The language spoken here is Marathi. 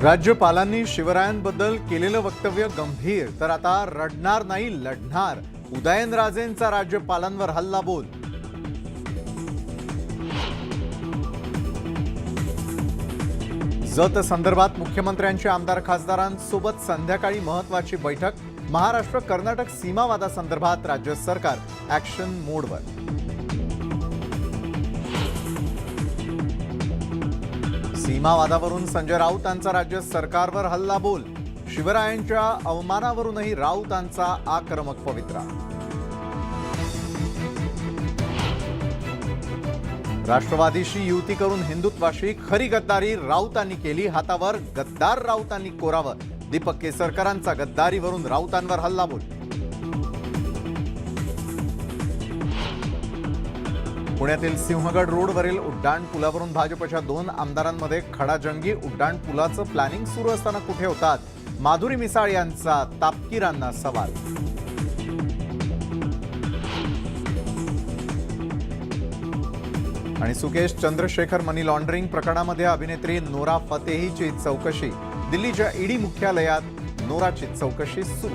राज्यपालांनी शिवरायांबद्दल केलेलं वक्तव्य गंभीर, तर आता रडणार नाही लढणार. उदयनराजेंचा राज्यपालांवर हल्लाबोल. जत संदर्भात मुख्यमंत्र्यांची आमदार खासदारांसोबत संध्याकाळी महत्त्वाची बैठक. महाराष्ट्र कर्नाटक सीमावादासंदर्भात राज्य सरकार ॲक्शन मोडवर. सीमावादावरून संजय राऊतांचा राज्य सरकारवर हल्लाबोल. शिवरायांच्या अवमानावरूनही राऊतांचा आक्रमक पवित्रा. राष्ट्रवादीशी युती करून हिंदुत्वाशी खरी गद्दारी राऊतांनी केली. हातावर गद्दार राऊतांनी कोरावं. दीपक केसरकरांचा गद्दारीवरून राऊतांवर हल्लाबोल. पुण्यातील सिंहगड रोडवरील उड्डाणपुलावरून भाजपच्या 2 आमदारांमध्ये खडाजंगी. उड्डाणपुलाचं प्लॅनिंग सुरू असताना कुठे होतात? माधुरी मिसाळ यांचा तापकीरांना सवाल. आणि सुकेश चंद्रशेखर मनी लॉन्ड्रिंग प्रकरणामध्ये अभिनेत्री नोरा फतेहीची चौकशी. दिल्लीच्या ईडी मुख्यालयात नोराची चौकशी सुरू.